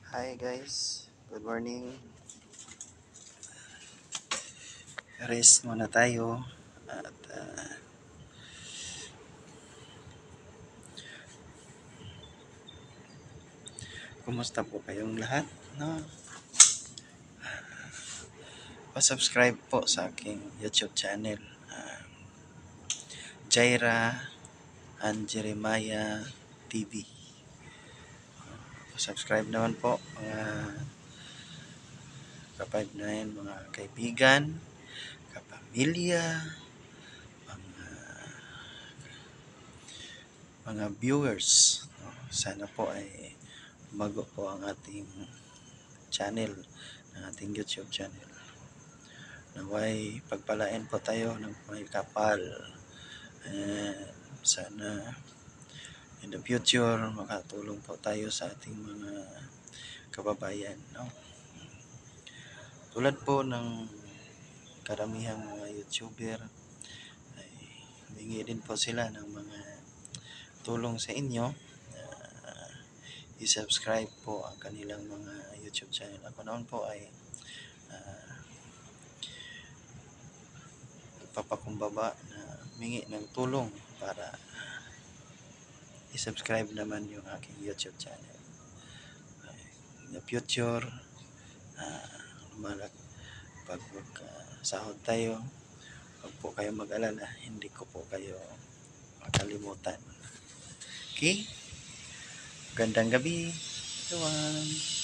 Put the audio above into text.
Hi guys, good morning. Rest muna tayo at kumusta po kayong lahat? No? Pa-subscribe po sa aking YouTube channel, Jaira and Jeremiah TV. Pa-subscribe naman po mga kapag na yun, mga kaibigan, kapamilya, mga, mga viewers. No? Sana po ay bago po ang ating channel, ang ating YouTube channel. Naway pagpalain po tayo ng may kapal. Sana in the future makatulong po tayo sa ating mga kababayan, no? Tulad po ng karamihang mga YouTuber ay humingi din po sila ng mga tulong sa inyo. I-subscribe po ang kanilang mga YouTube channel. Ako noon po ay papakumbaba na humingi ng tulong para i-subscribe naman yung aking YouTube channel. In the future, pag sahod tayo, huwag po kayo mag-alala, hindi ko po kayo makalimutan. Okay? Gandang gabi, everyone.